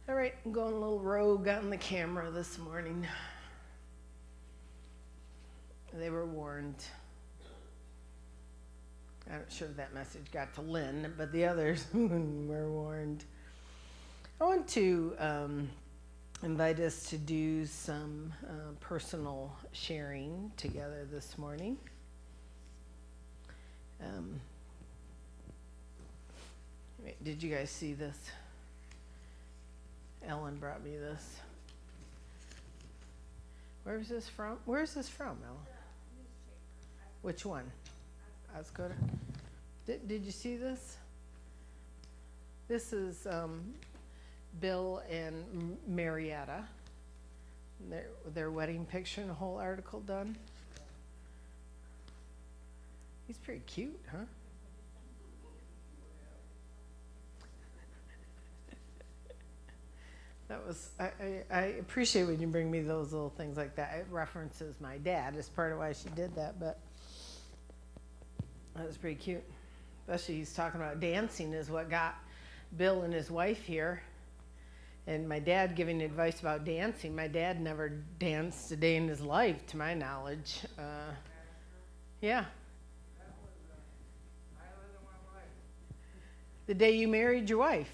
All right, I'm going a little rogue on the camera this morning. They were warned. I'm not sure if that message got to Lynn, but the others were warned. I want to invite us to do some personal sharing together this morning. Did you guys see this? Ellen brought me this. Where's this from? Where's this from, Ellen? Which one? Ascota. Did you see this? This is Bill and Marietta. Their wedding picture and a whole article done. He's pretty cute, huh? That was, I appreciate when you bring me those little things like that. It references my dad as part of why she did that, but that was pretty cute. Especially he's talking about dancing is what got Bill and his wife here. And my dad giving advice about dancing. My dad never danced a day in his life, to my knowledge. Yeah. The day you married your wife.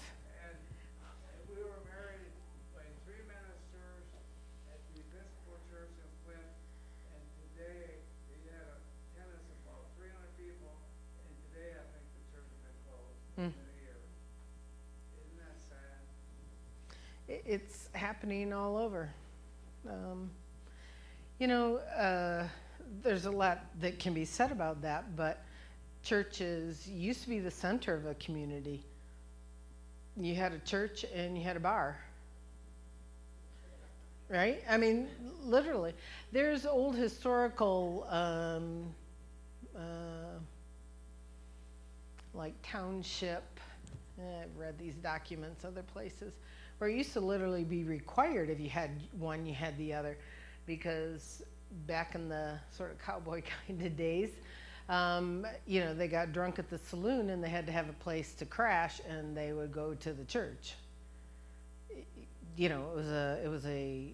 It's happening all over. There's a lot that can be said about that, but churches used to be the center of a community. You had a church and you had a bar. Right? I mean, literally. There's old historical like township, I've read these documents other places, where it used to literally be required if you had one, you had the other. Because back in the sort of cowboy kind of days, they got drunk at the saloon and they had to have a place to crash and they would go to the church. It was a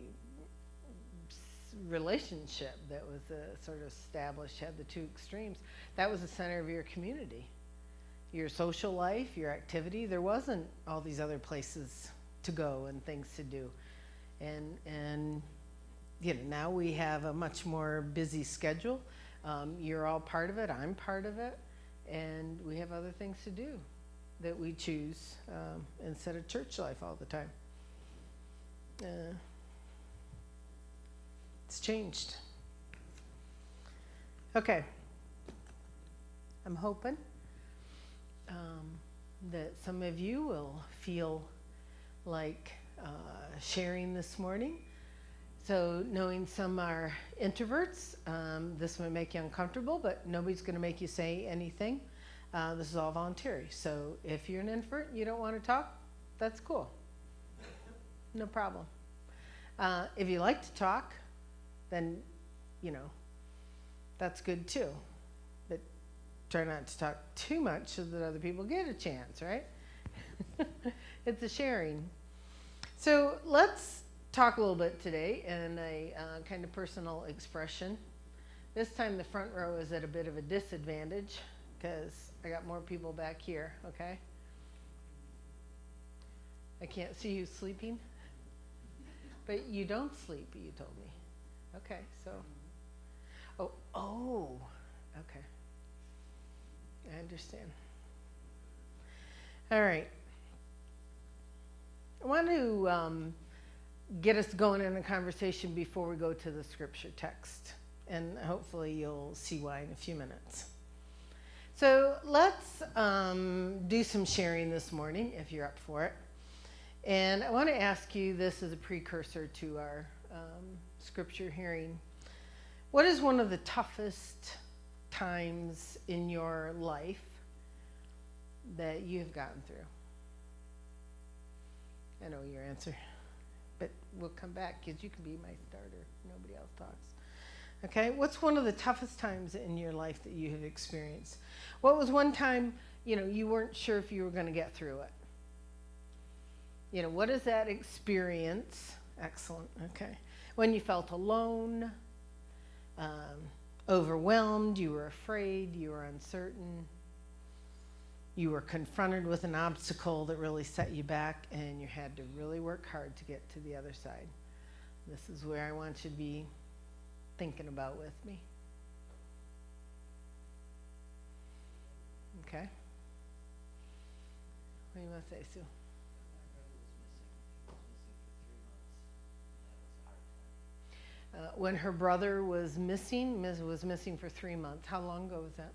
relationship that was sort of established, had the two extremes. That was the center of your community. Your social life, your activity. There wasn't all these other places to go and things to do. And now we have a much more busy schedule. You're all part of it, I'm part of it, and we have other things to do that we choose instead of church life all the time. It's changed. Okay. I'm hoping that some of you will feel like sharing this morning. So knowing some are introverts, this might make you uncomfortable, but nobody's going to make you say anything. This is all voluntary. So if you're an introvert, you don't want to talk, that's cool. No problem. If you like to talk, then, that's good too. But try not to talk too much so that other people get a chance, right? It's a sharing. So let's talk a little bit today in a kind of personal expression. This time the front row is at a bit of a disadvantage because I got more people back here, okay? I can't see you sleeping. But you don't sleep, you told me. Okay, so. Okay. I understand. All right. I want to get us going in a conversation before we go to the scripture text. And hopefully you'll see why in a few minutes. So let's do some sharing this morning, if you're up for it. And I want to ask you this as a precursor to our scripture hearing. What is one of the toughest times in your life that you have gotten through? I know your answer, but we'll come back because you can be my starter. Nobody else talks. Okay, what's one of the toughest times in your life that you have experienced? What was one time, you weren't sure if you were going to get through it? What is that experience? Excellent. Okay. When you felt alone, overwhelmed, you were afraid, you were uncertain, you were confronted with an obstacle that really set you back, and you had to really work hard to get to the other side. This is where I want you to be thinking about with me. Okay? What do you want to say, Sue? When her brother was missing, was missing for 3 months. How long ago was that?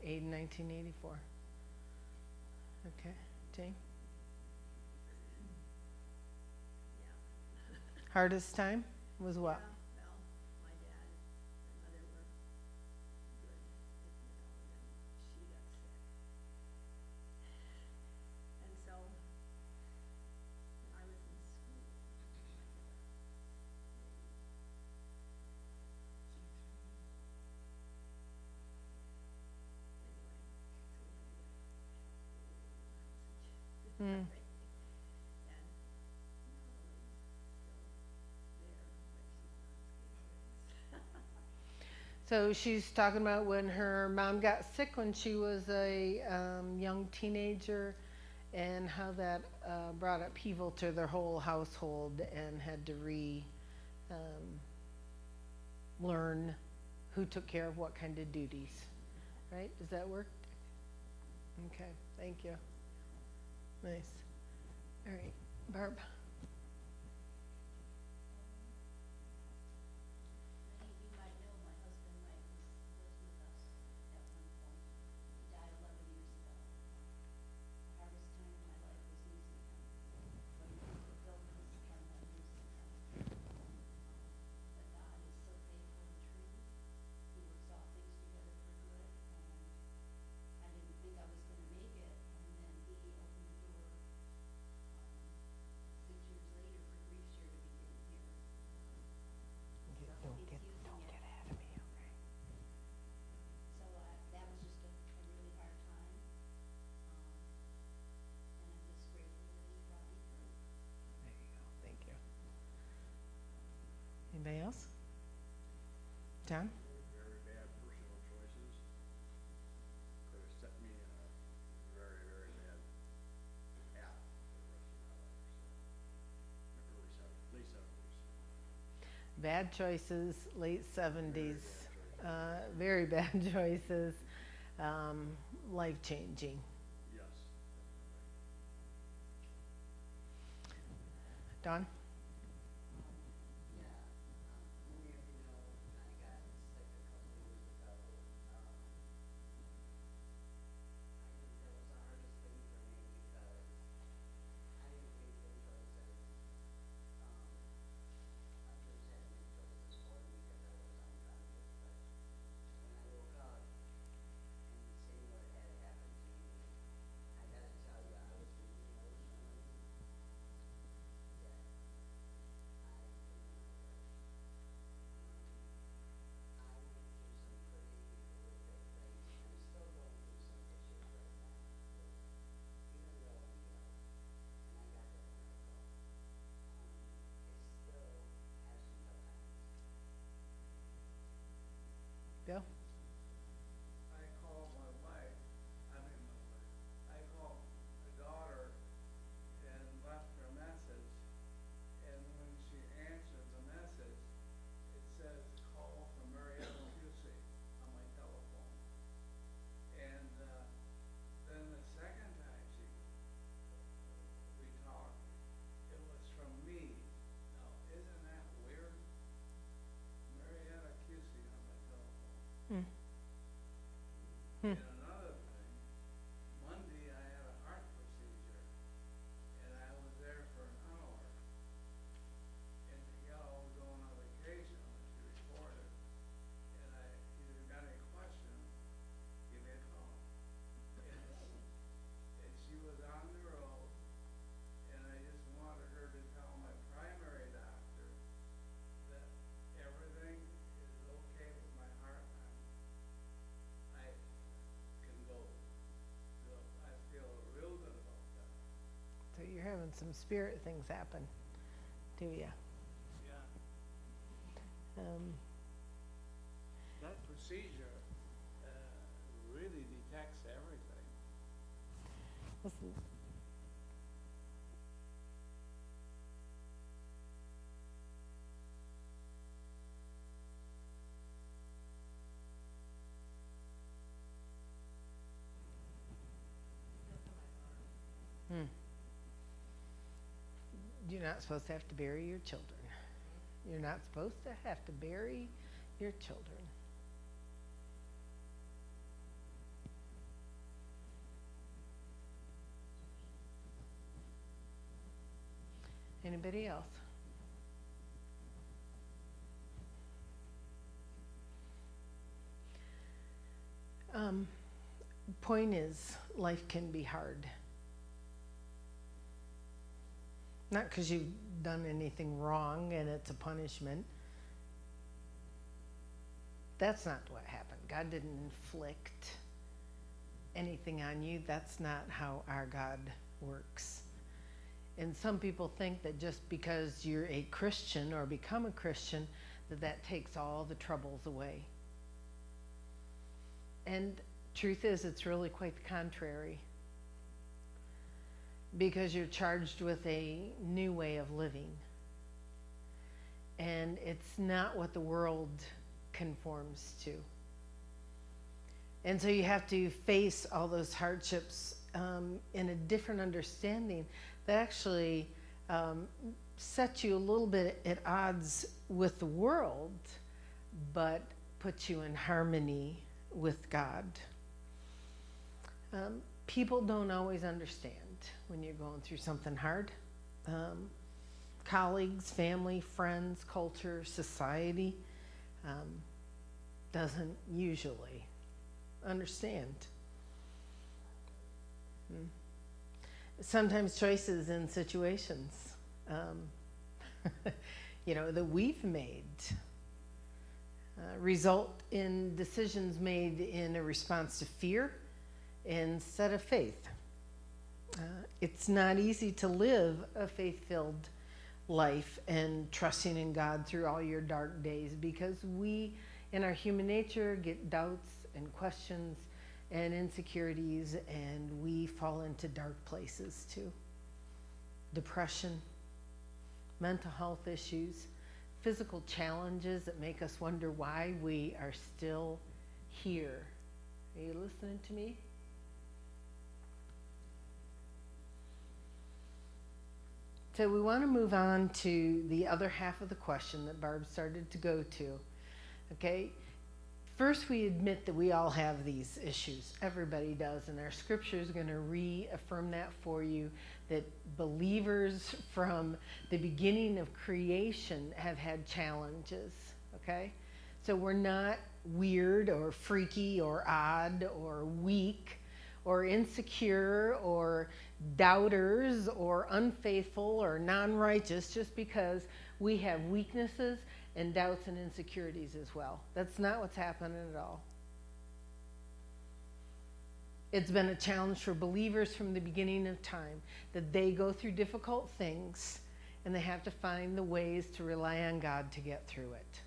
1984. Okay, Jane? Hardest time was what? Yeah, well, my dad and mother were good, and then she got sick. And so, when I was in school, my dad, Mm. So she's talking about when her mom got sick when she was a young teenager, and how that brought upheaval to their whole household, and had to learn who took care of what kind of duties. Right? Does that work? Okay, thank you. Nice. All right, Barb. Many of you might know my husband Mike was with us at one point. He died 11 years ago. The hardest time in my life was losing him. Going through illness and then losing him. But God is so faithful and true. He works all things together for good. And I didn't think I was going to make it. And then he opened the door 6 years later for Grief Share to begin here. Don't get ahead of me, okay? So that was just a really hard time. And I'm just grateful that he brought me through. There you go. Thank you. Anybody else? John? Very bad personal choices could have set me in a very, very bad path for the rest of my life. So, late 70s. Bad choices, late 70s, very bad choices, life-changing. Yes. Dawn? Many of you know, I got sick a couple of years ago. I think that was the hardest thing for me because I didn't make good choices. Others had to make choices for me because I was unconscious. But when I woke up and seeing what had happened to me, I gotta tell you, I was really emotionally that I remember. I went through some pretty horrific things, and I'm still going through some issues right now. Even though I'm healed, and I got that miracle, it still has some tough times. Bill? I called my wife, I called my daughter and left her a message, and when she answered the message, it says, call from Marietta Busey on my telephone. And, then the second time we talked, it was from me. Now, isn't that weird? Marietta Busey on my telephone. Hmm. And another thing, Monday I had a heart procedure, and I was there for an hour. And the gal was going on vacation when she reported, and if you got any questions, give me a call. And she was on the road, and I just wanted her to tell my primary doctor that everything is okay with my heart. I some spirit things happen to you. Yeah. Um, That procedure really detects everything. listen, hmm. You're not supposed to have to bury your children. You're not supposed to have to bury your children. Anybody else? Point is, life can be hard. Not because you've done anything wrong and it's a punishment. That's not what happened. God didn't inflict anything on you. That's not how our God works. And some people think that just because you're a Christian or become a Christian, that takes all the troubles away. And truth is, it's really quite the contrary. Because you're charged with a new way of living. And it's not what the world conforms to. And so you have to face all those hardships in a different understanding that actually sets you a little bit at odds with the world, but puts you in harmony with God. People don't always understand when you're going through something hard. Colleagues, family, friends, culture, society doesn't usually understand. Sometimes choices in situations, that we've made result in decisions made in a response to fear instead of faith. It's not easy to live a faith-filled life and trusting in God through all your dark days, because we, in our human nature, get doubts and questions and insecurities, and we fall into dark places too. Depression, mental health issues, physical challenges that make us wonder why we are still here. Are you listening to me? So we want to move on to the other half of the question that Barb started to go to. Okay? First, we admit that we all have these issues. Everybody does. And our scripture is going to reaffirm that for you, that believers from the beginning of creation have had challenges. Okay? So we're not weird or freaky or odd or weak or insecure or doubters or unfaithful or non-righteous just because we have weaknesses and doubts and insecurities as well. That's not what's happening at all. It's been a challenge for believers from the beginning of time that they go through difficult things and they have to find the ways to rely on God to get through it.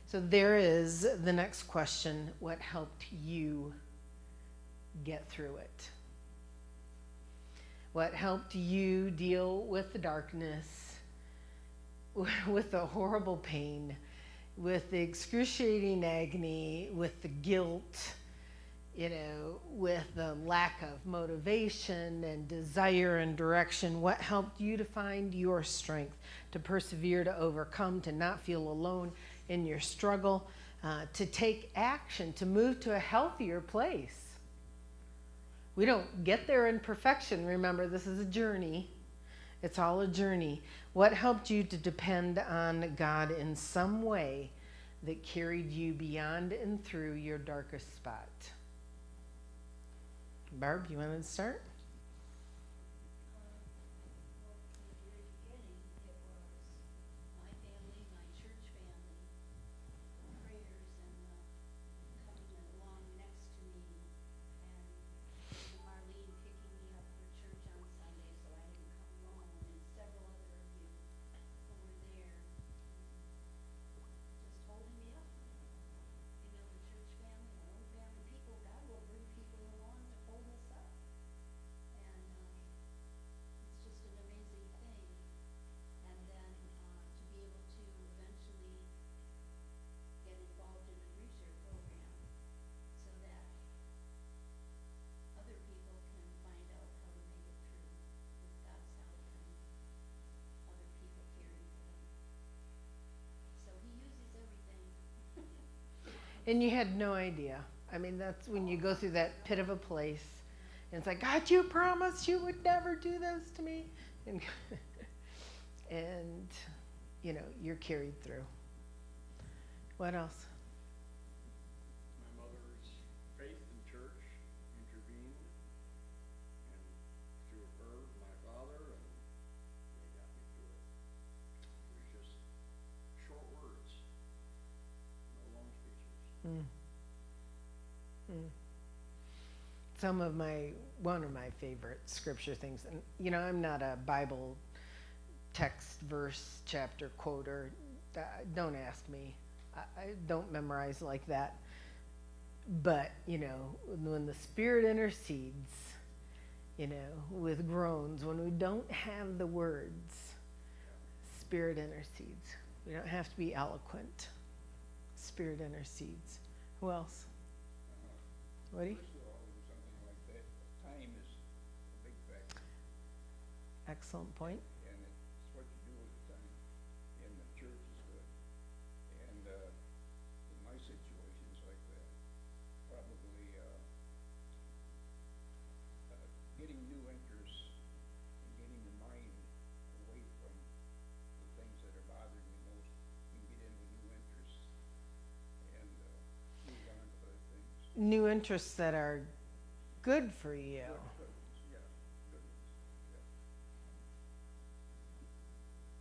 So there is the next question: what helped you get through it? What helped you deal with the darkness, with the horrible pain, with the excruciating agony, with the guilt, with the lack of motivation and desire and direction? What helped you to find your strength, to persevere, to overcome, to not feel alone in your struggle, to take action, to move to a healthier place? We don't get there in perfection. Remember, this is a journey. It's all a journey. What helped you to depend on God in some way that carried you beyond and through your darkest spot? Barb, you want to start? Well, in the very beginning, it was my family, my church family, prayers and coming along next to me, and Marlene picking me up for church on Sunday And you had no idea. I mean, that's when you go through that pit of a place, and it's like, God, you promised you would never do this to me, and and you know, you're carried through. What else? My mother's faith in church intervened, and through her, my father, and they got me through it. It was just short words, no long speeches. Mm. Mm. One of my favorite scripture things, and you know, I'm not a Bible text, verse, chapter quoter. Don't ask me. I don't memorize like that. But, you know, when the Spirit intercedes, you know, with groans, when we don't have the words, Spirit intercedes. We don't have to be eloquent. Spirit intercedes. Who else? Woody? First of all, in something like that, time is a big factor, Excellent point. and it's what you do with the time, and the church is good. And, in my situations like that, probably, getting new interests and getting the mind away from the things that are bothering me most, and get into new interests and, move on to other things. New interests that are good for you. Good ones, yeah, good ones,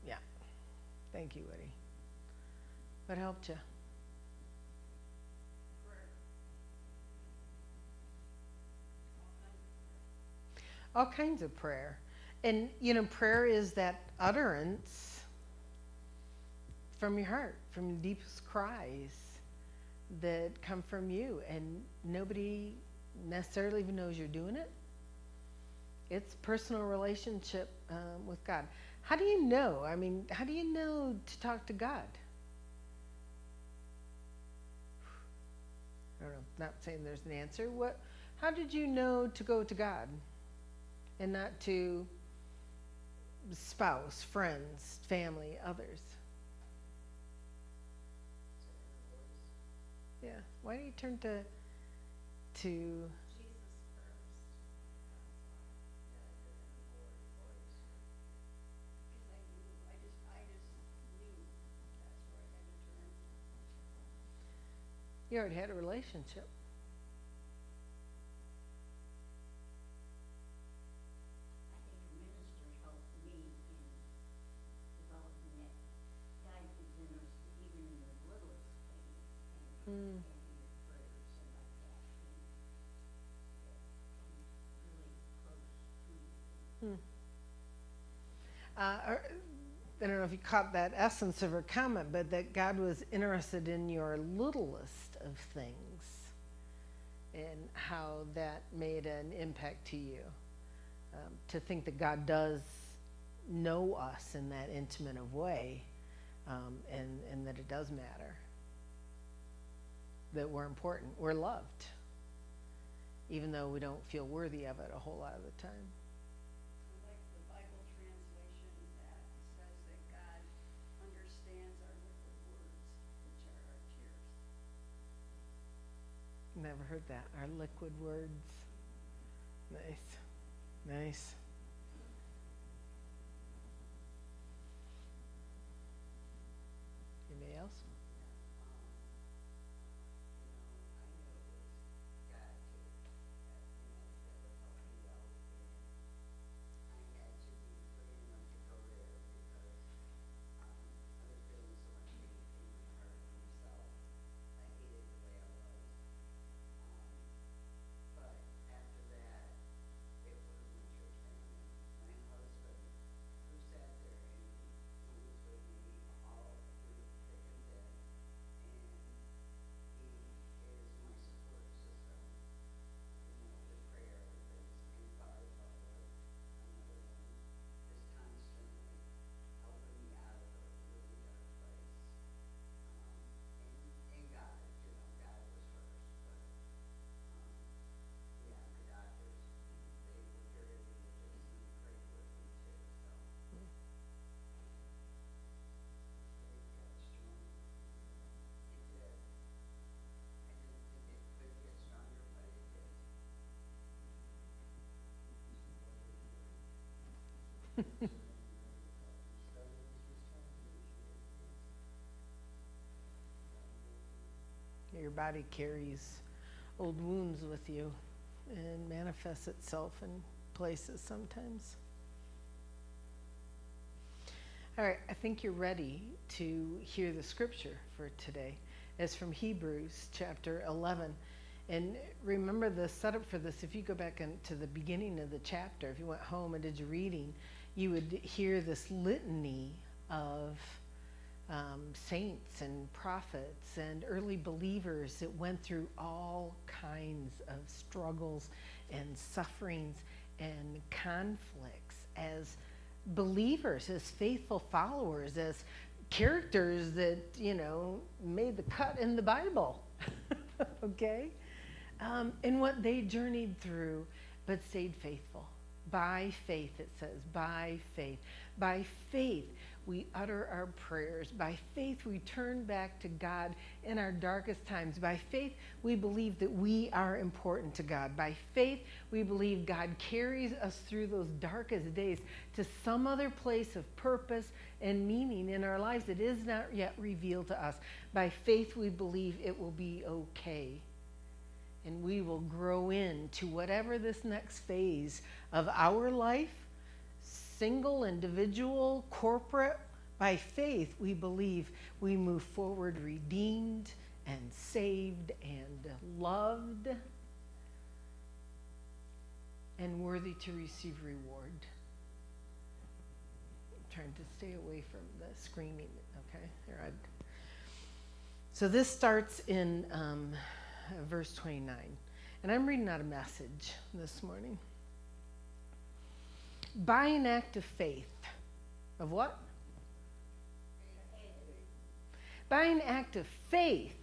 yeah. Yeah. Thank you, Woody. What helped you? Prayer. All kinds of prayer. And, you know, prayer is that utterance from your heart, from the deepest cries that come from you. And nobody necessarily even knows you're doing it. It's personal relationship with God. How do you know? I mean, how do you know to talk to God? I don't know. Not saying there's an answer. How did you know to go to God and not to spouse, friends, family, others? Yeah. Why do you turn to Jesus first. Because I knew, I just knew that's where I had to turn. you already had a relationship? I think a minister helped me in developing that guy who's interested even in the littlest things and your prayers and like that. And that comes really close to you. I don't know if you caught that essence of her comment, but that God was interested in your littlest of things and how that made an impact to you. To think that God does know us in that intimate of way, and that it does matter, that we're important, we're loved, even though we don't feel worthy of it a whole lot of the time. I like the Bible translation that says that God understands our liquid words, which are our tears. Never heard that. Our liquid words. Nice. Nice. Anybody else? Your body carries old wounds with you and manifests itself in places sometimes. All right, I think you're ready to hear the scripture for today. It's from Hebrews chapter 11. And remember the setup for this. If you go back into the beginning of the chapter, if you went home and did your reading, you would hear this litany of saints and prophets and early believers that went through all kinds of struggles and sufferings and conflicts as believers, as faithful followers, as characters that, made the cut in the Bible. Okay? And what they journeyed through, but stayed faithful. By faith, it says, by faith. By faith, we utter our prayers. By faith, we turn back to God in our darkest times. By faith, we believe that we are important to God. By faith, we believe God carries us through those darkest days to some other place of purpose and meaning in our lives that is not yet revealed to us. By faith, we believe it will be okay. And we will grow into whatever this next phase of our life, single, individual, corporate. By faith, we believe we move forward redeemed and saved and loved and worthy to receive reward. I'm trying to stay away from the screaming, okay? Here, so this starts in verse 29. And I'm reading out a Message this morning. By an act of faith. Of what? By an act of faith,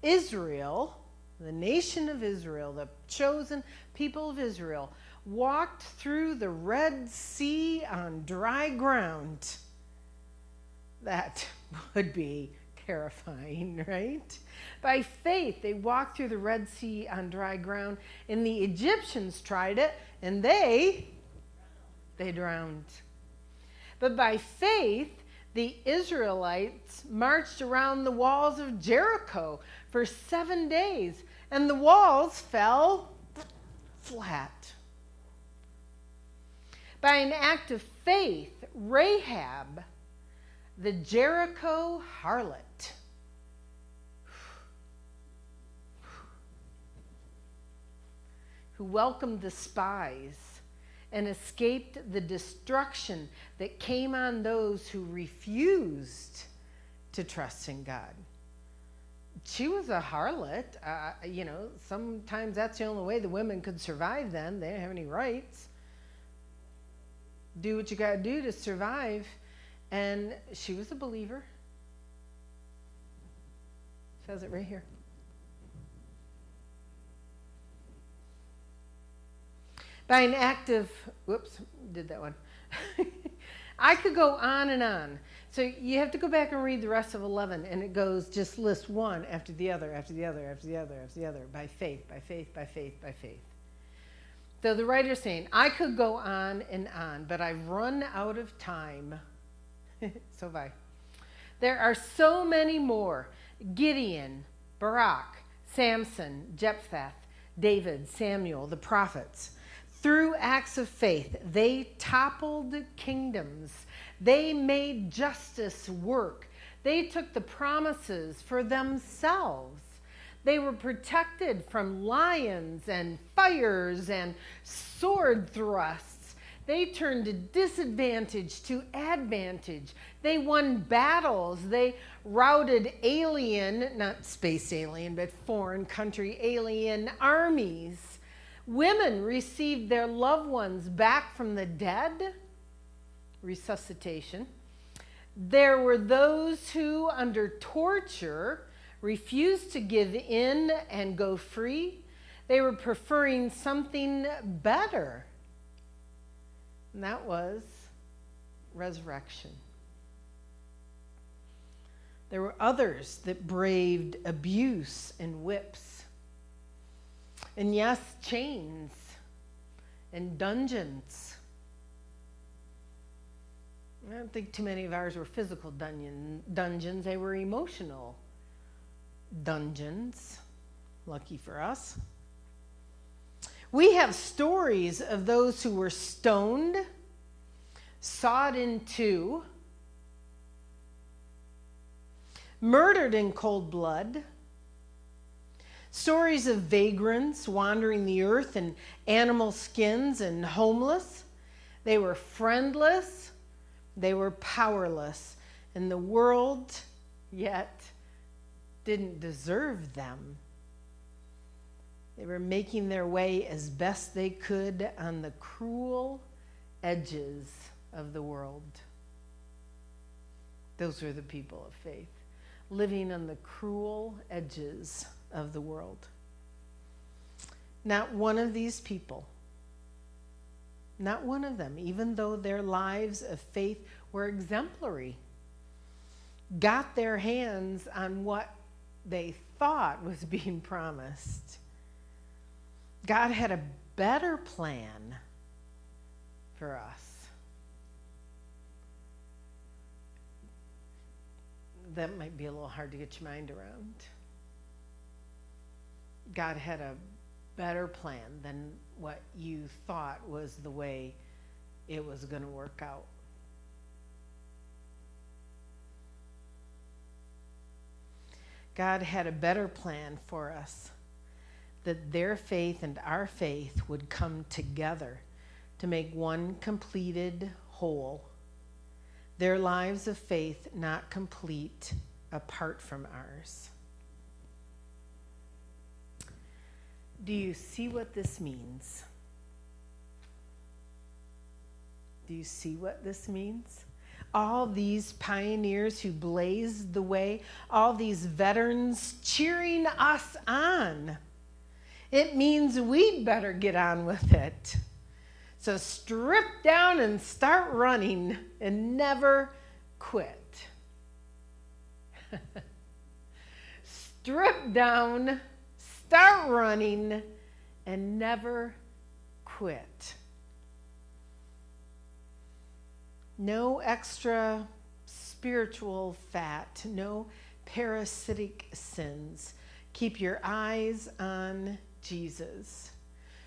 Israel, the nation of Israel, the chosen people of Israel, walked through the Red Sea on dry ground. That would be terrifying, right? By faith, they walked through the Red Sea on dry ground, and the Egyptians tried it, and they drowned. But by faith, the Israelites marched around the walls of Jericho for 7 days, and the walls fell flat. By an act of faith, Rahab, the Jericho harlot, who welcomed the spies and escaped the destruction that came on those who refused to trust in God. She was a harlot. Sometimes that's the only way the women could survive then. They didn't have any rights. Do what you got to do to survive. And she was a believer. Says it right here. By an act of, did that one. I could go on and on. So you have to go back and read the rest of 11, and it goes, just list one after the other, after the other, after the other, after the other, by faith, by faith, by faith, by faith. So the writer's saying, I could go on and on, but I've run out of time. So have I. There are so many more. Gideon, Barak, Samson, Jephthah, David, Samuel, the prophets. Through acts of faith, they toppled kingdoms. They made justice work. They took the promises for themselves. They were protected from lions and fires and sword thrusts. They turned disadvantage to advantage. They won battles. They routed alien, not space alien, but foreign country alien armies. Women received their loved ones back from the dead, resuscitation. There were those who, under torture, refused to give in and go free. They were preferring something better, and that was resurrection. There were others that braved abuse and whips. And yes, chains and dungeons. I don't think too many of ours were physical dungeons. They were emotional dungeons. Lucky for us. We have stories of those who were stoned, sawed in two, murdered in cold blood, stories of vagrants wandering the earth in animal skins and homeless. They were friendless, they were powerless, and the world yet didn't deserve them. They were making their way as best they could on the cruel edges of the world. Those were the people of faith, living on the cruel edges of the world. Not one of these people, not one of them, even though their lives of faith were exemplary, got their hands on what they thought was being promised. God had a better plan for us. That might be a little hard to get your mind around. God had a better plan than what you thought was the way it was going to work out. God had a better plan for us, that their faith and our faith would come together to make one completed whole. Their lives of faith not complete apart from ours. Do you see what this means? Do you see what this means? All these pioneers who blazed the way, all these veterans cheering us on. It means we'd better get on with it. So strip down and start running and never quit. Strip down, start running, and never quit. No extra spiritual fat, no parasitic sins. Keep your eyes on Jesus,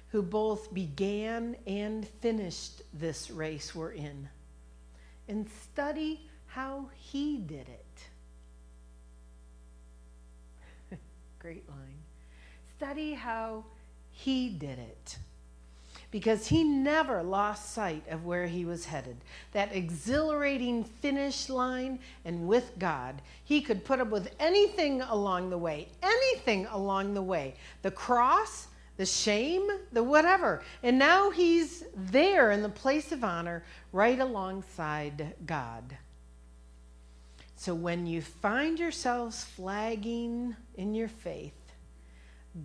who both began and finished this race we're in, and study how he did it. Great line. Study how he did it, because he never lost sight of where he was headed. That exhilarating finish line, and with God, he could put up with anything along the way, the cross, the shame, the whatever. And now he's there in the place of honor right alongside God. So when you find yourselves flagging in your faith,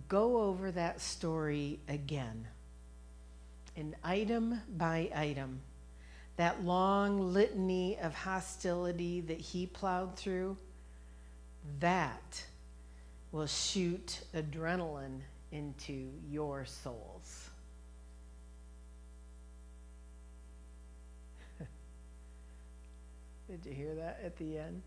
go over that story again. And item by item, that long litany of hostility that he plowed through, that will shoot adrenaline into your souls. Did you hear that at the end?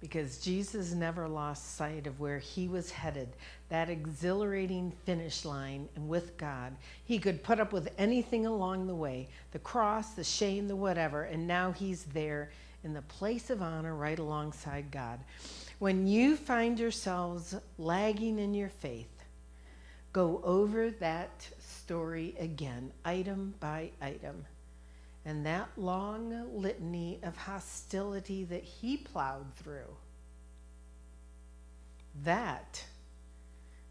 Because Jesus never lost sight of where he was headed, that exhilarating finish line, and with God, he could put up with anything along the way, the cross, the shame, the whatever, and now he's there in the place of honor right alongside God. When you find yourselves lagging in your faith, go over that story again, item by item. And that long litany of hostility that he plowed through, that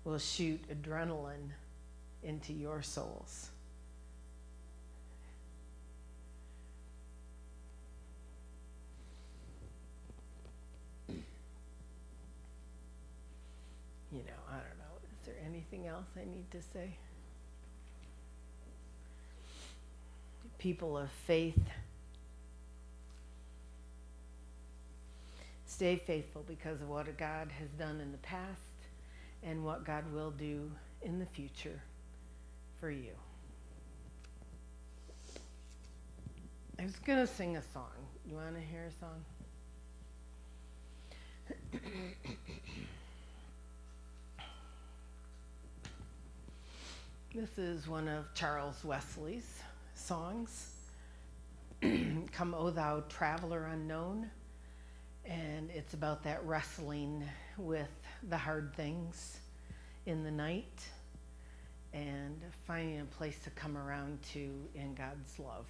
will shoot adrenaline into your souls. You know, I don't know. Is there anything else I need to say? People of faith, stay faithful because of what God has done in the past and what God will do in the future for you. I was gonna sing a song. You wanna hear a song? This is one of Charles Wesley's songs. Come, O thou traveler unknown. And it's about that wrestling with the hard things in the night and finding a place to come around to in God's love.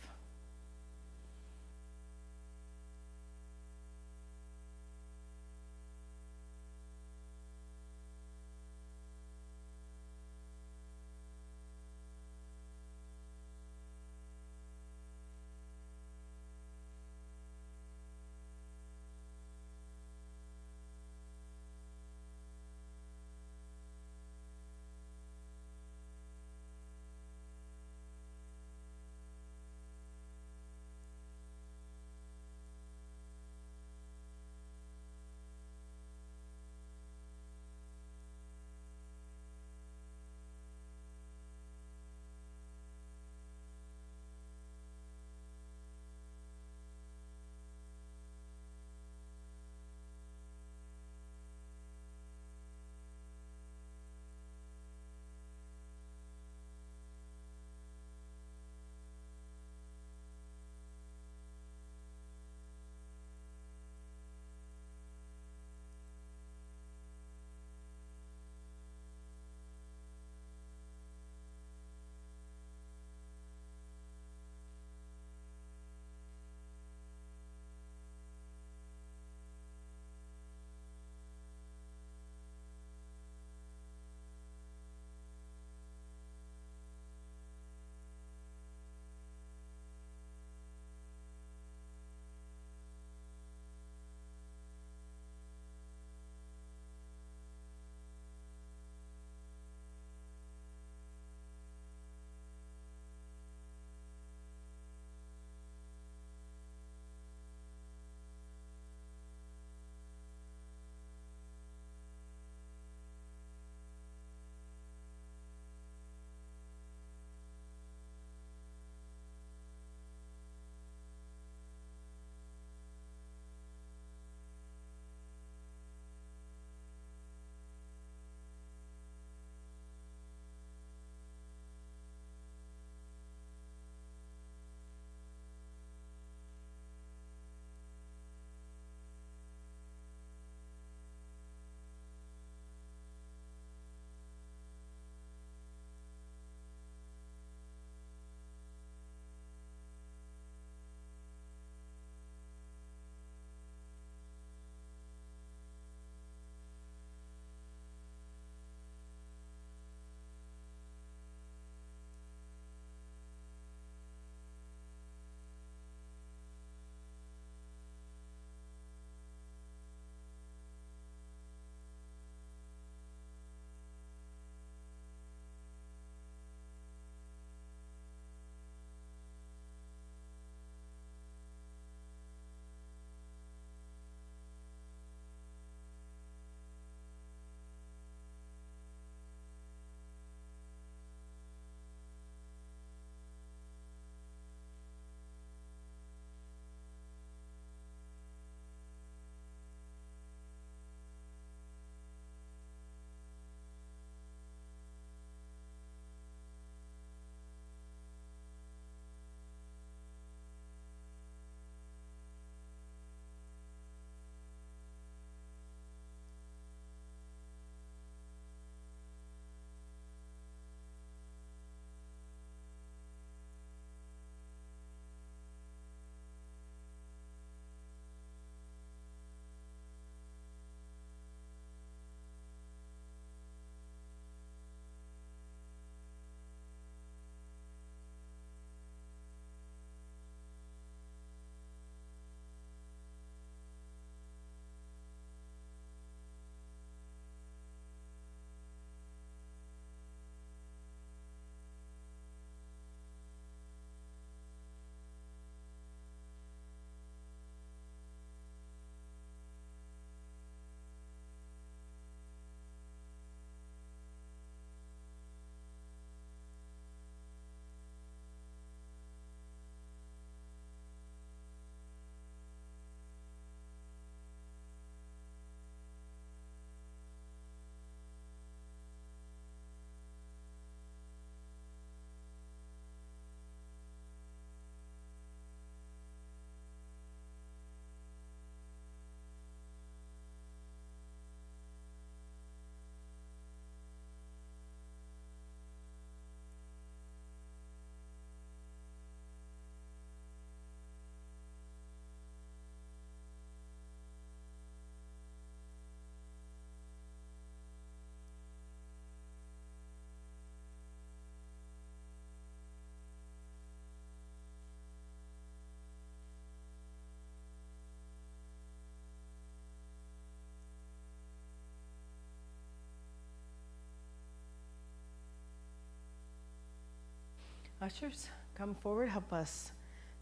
Ushers, come forward, help us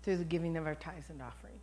through the giving of our tithes and offerings.